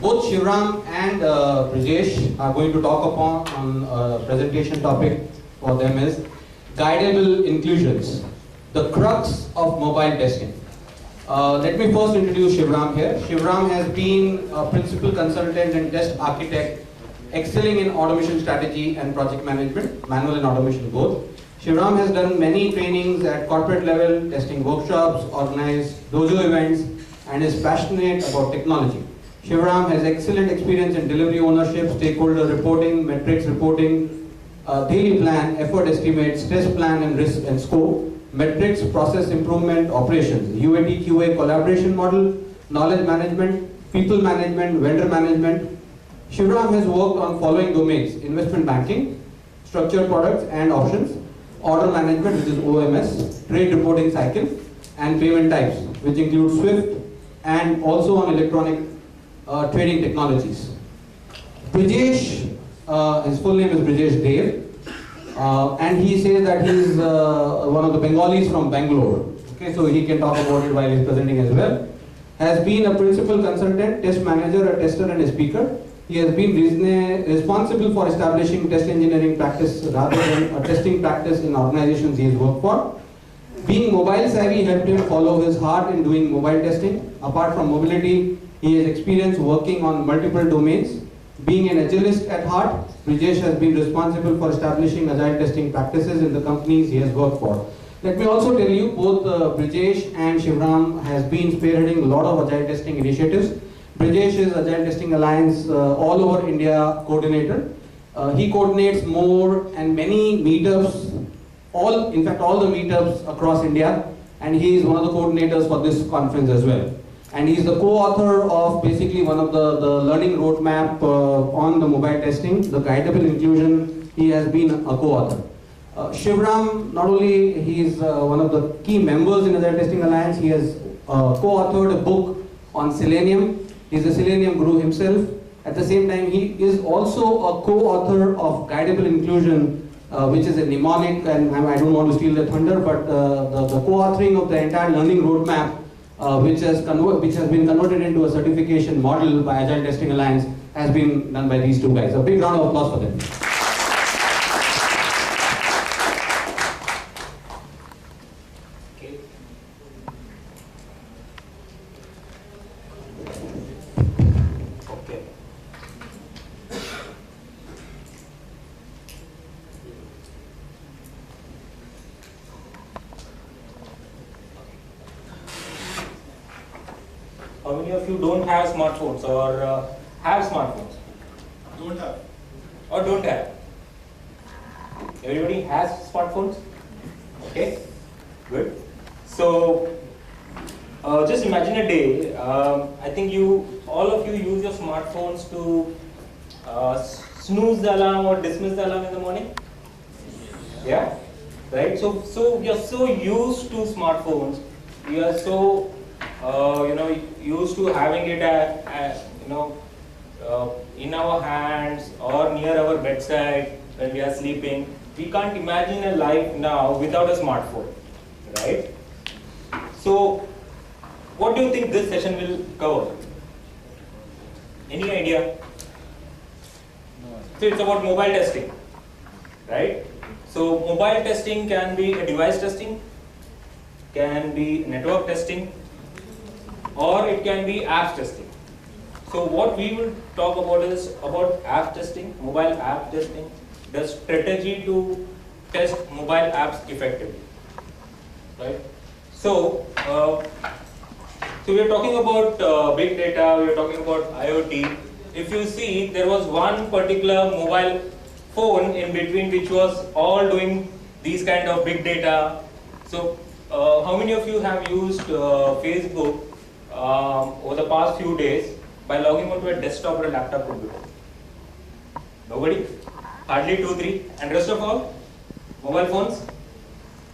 Both Shivram and Brijesh are going to talk upon on a presentation topic for them is guidable inclusions, the crux of mobile testing. Let me first introduce Shivram here. Shivram has been a principal consultant and test architect, excelling in automation strategy and project management, manual and automation both. Shivram has done many trainings at corporate level, testing workshops, organized dojo events, and is passionate about technology. Shivram has excellent experience in delivery ownership, stakeholder reporting, metrics reporting, daily plan, effort estimates, test plan and risk and scope, metrics, process improvement, operations, UAT, QA, collaboration model, knowledge management, people management, vendor management. Shivram has worked on following domains: investment banking, structured products and options, order management, which is OMS, trade reporting cycle, and payment types, which include SWIFT, and also on electronic trading technologies. Brijesh, his full name is Brijesh Dev, and he says that he is one of the Bengalis from Bangalore. Okay, so he can talk about it while he's presenting as well. Has been a principal consultant, test manager, a tester, and a speaker. He has been responsible for establishing test engineering practice rather than a testing practice in organizations he has worked for. Being mobile savvy helped him follow his heart in doing mobile testing. Apart from mobility, he has experience working on multiple domains. Being an agilist at heart, Brijesh has been responsible for establishing agile testing practices in the companies he has worked for. Let me also tell you, both Brijesh and Shivram has been spearheading a lot of agile testing initiatives. Brijesh is Agile Testing Alliance all over India coordinator. He coordinates more and many meetups, in fact all the meetups across India, and he is one of the coordinators for this conference as well. And he is the co-author of basically one of the learning roadmap on the mobile testing, the guidable inclusion. He has been a co-author. Shivram, not only he is one of the key members in Agile Testing Alliance, he has co-authored a book on Selenium. He is a Selenium guru himself. At the same time, he is also a co-author of Guidable Inclusion, which is a mnemonic, and I don't want to steal the thunder, but the co-authoring of the entire learning roadmap, which has been converted into a certification model by Agile Testing Alliance, has been done by these two guys. A big round of applause for them. How many of you don't have smartphones or have smartphones? Don't have. Or don't have? Everybody has smartphones? Okay, good. So, just imagine a day. I think all of you use your smartphones to snooze the alarm or dismiss the alarm in the morning. Yeah, right. So we are so used to smartphones. We are so used to having it in our hands or near our bedside when we are sleeping. We can't imagine a life now without a smartphone, right? So, what do you think this session will cover? Any idea? So, it's about mobile testing, right? So, mobile testing can be a device testing, can be network testing, or it can be apps testing. So what we will talk about is about app testing, mobile app testing, the strategy to test mobile apps effectively, right? So, we are talking about big data, we are talking about IoT. If you see, there was one particular mobile phone in between which was all doing these kind of big data. So, how many of you have used Facebook over the past few days by logging onto a desktop or a laptop computer? Nobody? Hardly 2, 3. And rest of all? Mobile phones?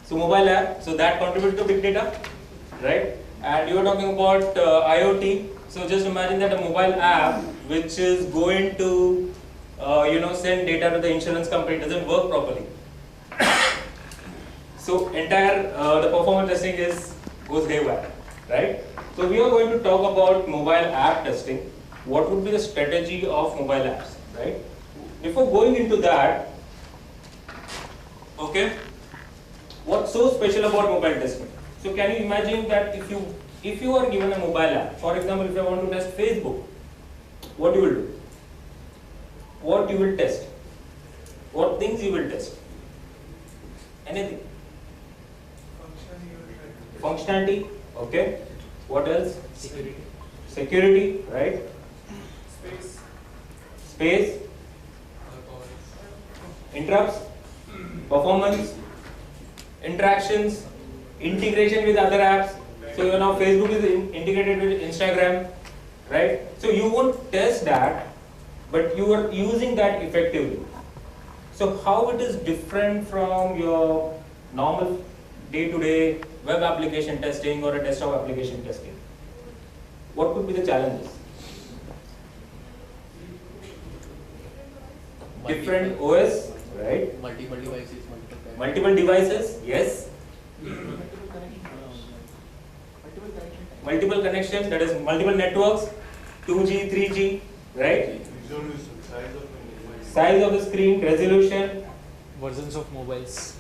So mobile app, so that contributes to big data, right? And you are talking about IoT. So just imagine that a mobile app which is going to send data to the insurance company doesn't work properly. So entire the performance testing goes haywire, right? So we are going to talk about mobile app testing, what would be the strategy of mobile apps, right? Before going into that, okay, what's so special about mobile testing? So can you imagine that if you are given a mobile app, for example, if I want to test Facebook, what you will do? What you will test? What things you will test? Anything? Functionality, okay. What else? Security, right? Space. Interrupts. Performance. Interactions. Integration with other apps. So you know Facebook is integrated with Instagram, right? So you won't test that, but you are using that effectively. So how it is different from your normal day-to-day web application testing or a desktop application testing? What could be the challenges? Different OS, right? Multiple devices, Multiple devices, yes. Multiple connections, that is multiple networks, 2G, 3G, right? Size of the screen, resolution, versions of mobiles,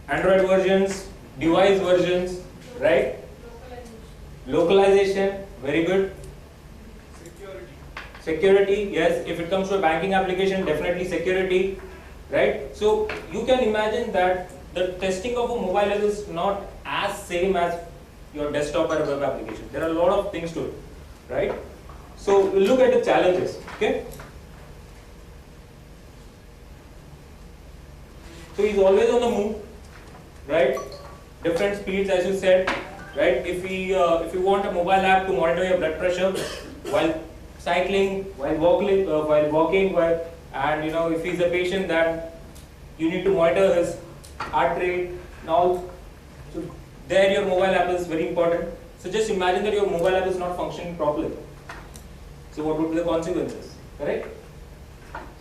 Android versions, device versions, right? Localization, very good. Security, yes. If it comes to a banking application, definitely security, right? So you can imagine that the testing of a mobile app is not as same as your desktop or a web application. There are a lot of things to it, right? So we'll look at the challenges, okay? So he's always on the move, right? Different speeds, as you said, right? If you want a mobile app to monitor your blood pressure while cycling, while walking, and you know, if he's a patient, that you need to monitor his heart rate and all. So there, your mobile app is very important. So just imagine that your mobile app is not functioning properly. So what would be the consequences? Correct?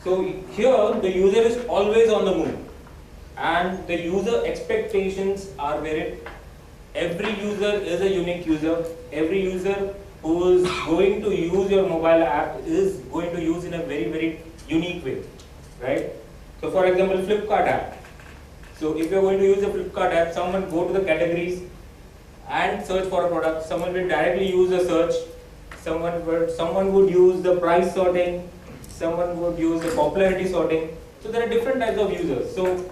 So here, the user is always on the move. And the user expectations are varied. Every user is a unique user. Every user who is going to use your mobile app is going to use in a very, very unique way, right? So for example, Flipkart app. So if you're going to use a Flipkart app, someone go to the categories and search for a product. Someone will directly use a search. Someone would use the price sorting. Someone would use the popularity sorting. So there are different types of users. So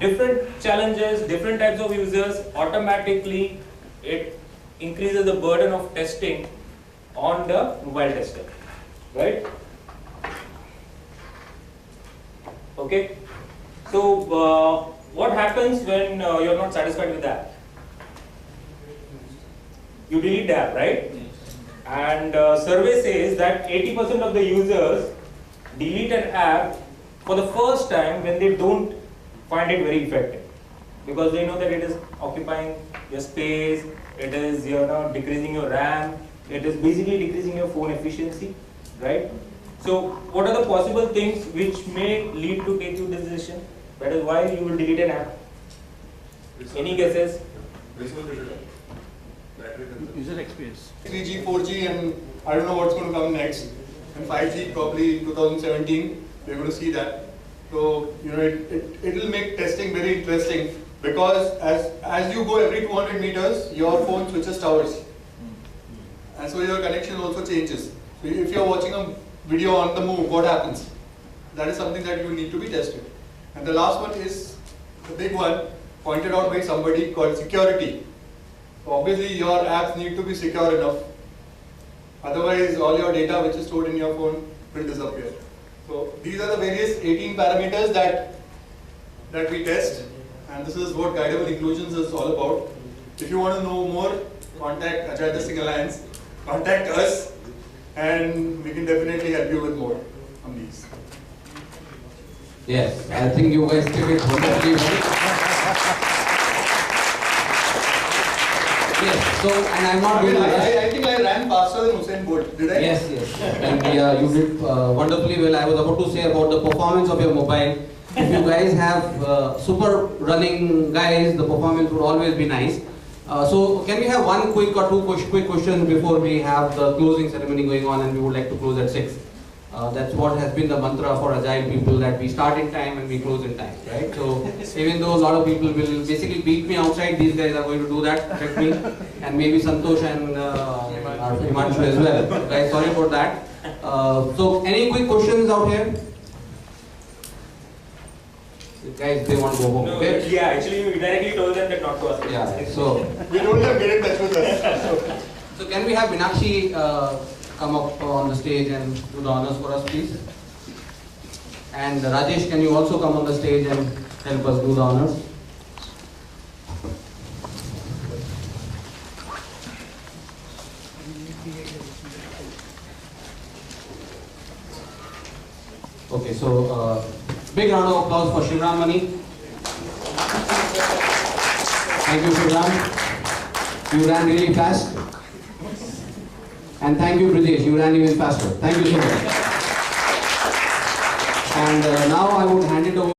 different challenges, different types of users, automatically it increases the burden of testing on the mobile tester, right? Okay. So what happens when you're not satisfied with that? You delete the app, right? And survey says that 80% of the users delete an app for the first time when they don't find it very effective, because they know that it is occupying your space, it is decreasing your RAM, it is basically decreasing your phone efficiency, right? So what are the possible things which may lead to take you this decision? That is why you will delete an app. Any guesses? user experience. 3G, 4G, and I don't know what's going to come next. And 5G probably 2017, we're going to see that. So it will make testing very interesting, because as you go every 200 meters, your phone switches towers, and so your connection also changes. So if you're watching a video on the move, what happens? That is something that you need to be tested. And the last one is the big one, pointed out by somebody, called security. So obviously your apps need to be secure enough. Otherwise, all your data which is stored in your phone will disappear. So these are the various 18 parameters that we test, and this is what Guidable Inclusions is all about. If you want to know more, contact Agile Testing Alliance, contact us, and we can definitely help you with more on these. Yes, I think you guys did it wonderfully well. Yes, so, and I'm not going to... I think I ran faster than Usain Bolt, did I? Yes, yes. And you did wonderfully well. I was about to say about the performance of your mobile. If you guys have super running guys, the performance would always be nice. So can we have one quick or two quick questions before we have the closing ceremony going on, and we would like to close at 6. That's what has been the mantra for Agile people, that we start in time and we close in time, right? So even though a lot of people will basically beat me outside, these guys are going to do that, protect me, and maybe Santosh and Himanshu as well. Guys, sorry about that. So any quick questions out here? Guys, they want to go home. No, Okay? yeah, actually you directly told them that not to ask. Yeah. So. We don't have get in touch with us. So can we have Meenakshi come up on the stage and do the honors for us, please? And Rajesh, can you also come on the stage and help us do the honors? Okay, so big round of applause for Shivram Mani. Thank you, Shivram. You ran really fast. And thank you, Brajesh. You ran even faster. Thank you so much. And now I would hand it over.